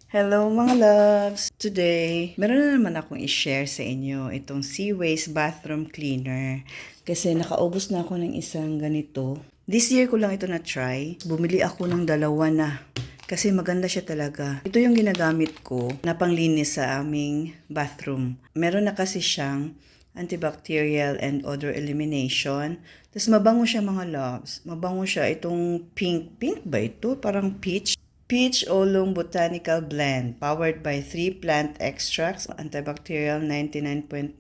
Hello mga loves! Today, meron na naman akong i-share sa inyo itong Seaways Bathroom Cleaner. Kasi nakaubos na ako ng isang ganito. This year ko lang ito na-try. Bumili ako ng dalawa na. Kasi maganda siya talaga. Ito yung ginagamit ko na panglinis sa aming bathroom. Meron na kasi siyang antibacterial and odor elimination. Tapos mabango siya mga loves. Mabango siya itong pink. Pink ba ito? Parang peach. Peach Oolong Botanical Blend, powered by 3 plant extracts, antibacterial 99.9%,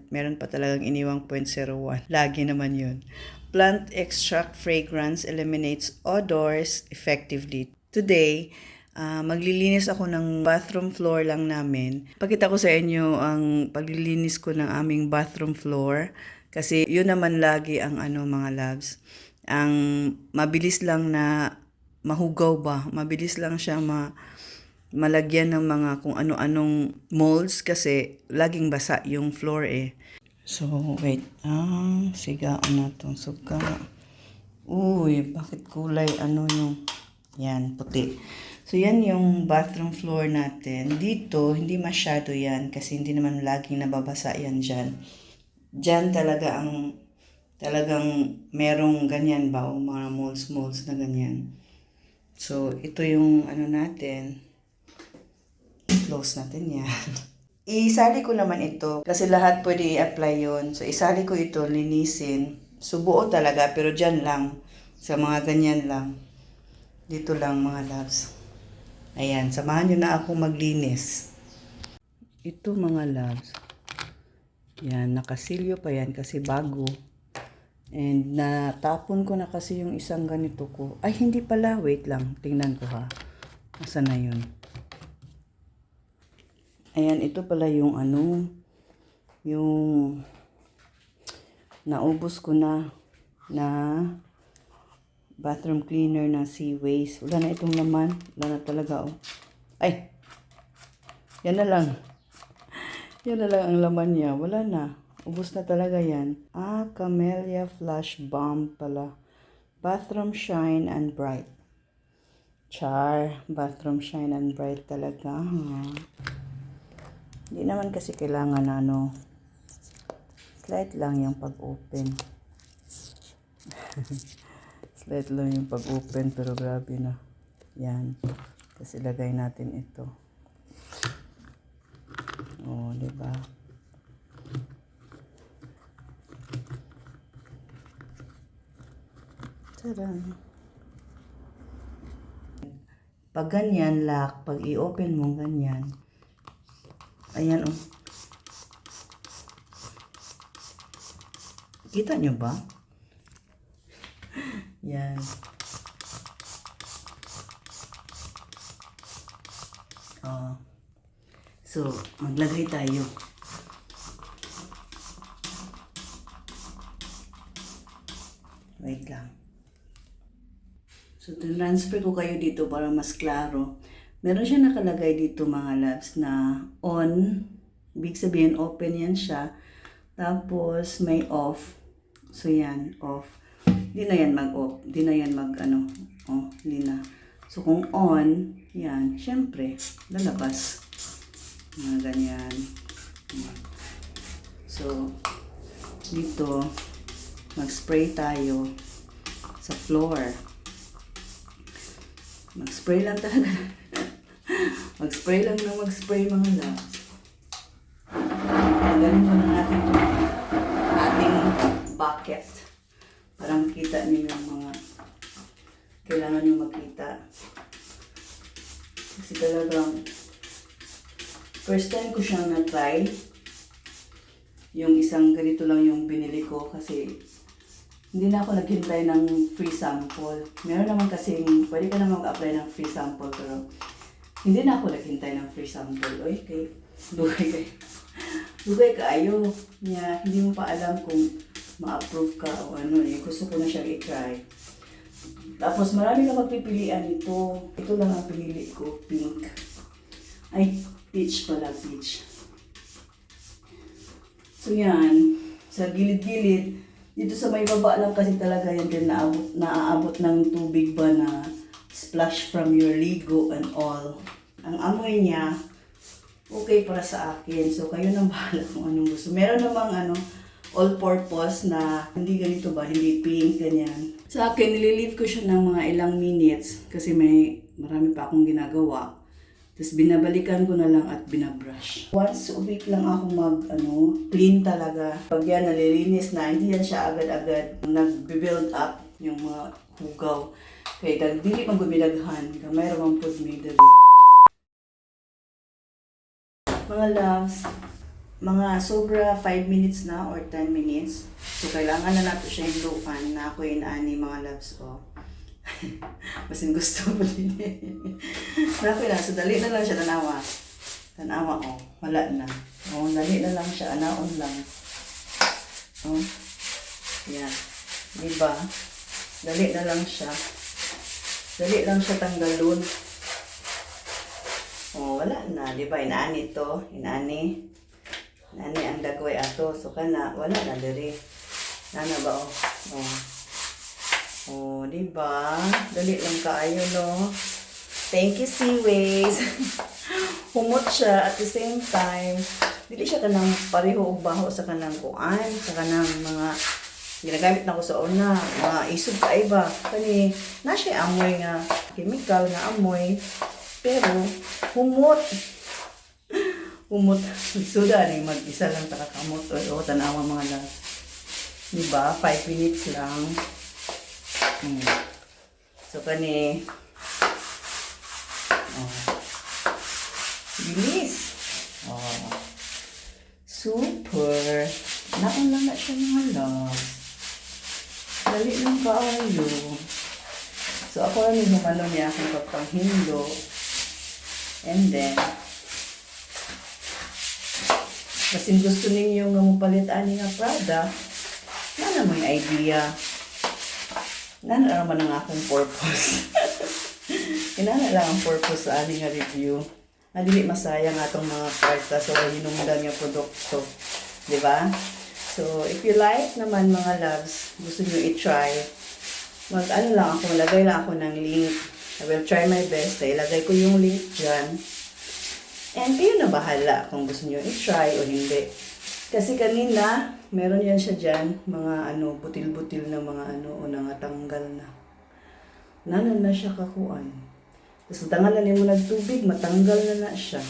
meron pa talagang iniwang 0.01. Lagi naman yun. Plant extract fragrance eliminates odors effectively. Today, maglilinis ako ng bathroom floor lang namin. Pakita ko sa inyo ang paglilinis ko ng aming bathroom floor. Kasi yun naman lagi ang mga loves. Ang mabilis lang na mahugaw ba. Mabilis lang siya malagyan ng mga kung ano-anong molds kasi laging basa yung floor eh. So, wait. Siga na itong suka. Uy, bakit kulay yung yan, puti. So, yan yung bathroom floor natin. Dito, hindi masyado yan kasi hindi naman laging nababasa yan dyan. Dyan talagang merong ganyan ba o mga molds na ganyan. So, ito yung natin. Close natin yan. Isali ko naman ito kasi lahat pwede i-apply yon. So, isali ko ito, linisin. So, buo talaga pero dyan lang. Sa mga ganyan lang. Dito lang mga loves. Ayan, samahan nyo na ako maglinis. Ito mga loves. Yan, nakasilyo pa yan kasi bago. And natapon ko na kasi yung isang ganito ko. Ay, hindi pala. Wait lang. Tingnan ko ha. Nasaan na yun? Ayan, ito pala yung yung naubos ko na bathroom cleaner na Seaways. Wala na itong laman. Wala na talaga oh. Ay! Yan na lang. Yan na lang ang laman niya. Wala na. Ubus na talaga yan. Camellia Flush Balm pala. Bathroom Shine and Bright. Char. Bathroom Shine and Bright talaga. Hindi naman kasi kailangan slight lang yung pag-open. Slight lang yung pag-open pero grabe na. Yan. Kasi lagay natin ito. Oh, diba? Taran. Pag ganyan, lock, pag i-open mo ganyan, ayan oh. Kita nyo ba? Yan. Oh. So, maglagay tayo. Wait lang. So, transfer ko kayo dito para mas klaro. Meron siya nakalagay dito mga loves na on. Ibig sabihin, open yan siya. Tapos, may off. So, yan, off. Di na yan mag-off. Di na yan oh, di na. So, kung on, yan, syempre, lalabas. Mga ganyan. So, dito, mag-spray tayo sa floor. Mag-spray lang talaga. Mag-spray lang na mag-spray mga loves. Tanggalin ko na natin ating bucket. Para makita niyo yung mga kailangan nyo makita. Kasi talagang first time ko siyang na-try. Yung isang ganito lang yung binili ko kasi hindi na ako naghintay ng free sample. Meron naman kasi, pwede ka naman mag-apply ng free sample pero hindi na ako naghintay ng free sample. Oy, Dugay ka ayo. Yeah, hindi mo pa alam kung ma-approve ka o gusto ko na siyang i-try. Tapos marami ka magpipilian ito. Ito lang ang pinili ko, pink. Ay, peach pala, peach. So yan, sa gilid-gilid, dito sa may baba lang kasi talaga yan din naaabot ng tubig ba na splash from your ligo and all. ang amoy niya, okay para sa akin. So, kayo na bahala kung anong gusto. Meron namang all-purpose na hindi ganito ba, hindi pink, ganyan. Sa akin, nililive ko siya ng mga ilang minutes kasi marami pa akong ginagawa. Tapos binabalikan ko na lang at binabrush. Once a week lang ako clean talaga. Pag yan nalilinis na, hindi yan siya agad-agad nag-build up yung mga hugaw. Kaya dili magubinaghan, gamay ramang food may dali. Mga loves, mga sobra 5 minutes na or 10 minutes. So kailangan na nato siya hiluan na ako inaani mga loves ko. Masin gusto ko din. Naku na, so dali na lang siya tanawa. Tanawa ko, wala na. Oh, dali na lang siya, anaon lang. Oh. Yan. Diba? Dali na lang siya. Dali lang siya tanggalon. Oh, wala na, diba? Inaani to, inaani. Inaani ang dagway ato. So kana, wala na diri. Nana ba oh? Oh. Oh, diba? Dali lang kaayo, no? Thank you, Seaways. Humot siya at the same time. Dili siya kanang pareho og baho sa kanang kuan, sa kanang mga ginagamit na ko sa una, mga isog ka iba. Kani, na siya amoy nga, chemical nga amoy. Pero, humot. Humot. Suda rin, mag-isa lang takakamot. O, tanawa mga lang. Diba? 5 minutes lang. So kani bilis. Super. Naon lang na siya mga loves. Dali lang kaayo. So ako rin yung niya akong pagpanghindo. And then kasi gusto ninyo nga mupalit ani nga product, na naman idea. Nana naman ang akong purpose. Inana lang ang purpose sa aning review. Dili masayang atong mga kwarta sa hinungdan nga produkto. Diba? So, if you like naman mga loves, gusto nyo i-try, maglagay lang ako ng link. I will try my best. Ilagay ko yung link dyan. And kayo na bahala kung gusto nyo i-try o hindi. Kasi kanina, meron yan siya dyan, mga butil-butil na mga o nangatanggal na. Nanan na siya kakuan. Tapos tangan na mo nagtubig, matanggal na siya.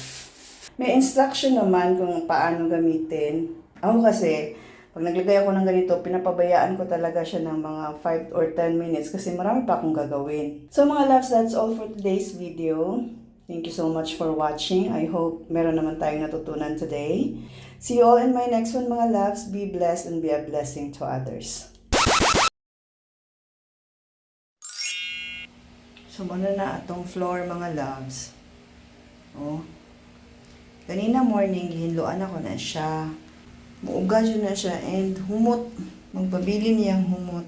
May instruction naman kung paano gamitin. Ako kasi, pag naglagay ako ng ganito, pinapabayaan ko talaga siya ng mga 5 or 10 minutes kasi marami pa akong gagawin. So mga loves, that's all for today's video. Thank you so much for watching. I hope meron naman tayong natutunan today. See you all in my next one mga loves. Be blessed and be a blessing to others. So muna na atong floor mga loves. Oh. Kanina morning, hinluan ako na siya. Muuga na siya and humot. Magpabili niyang humot.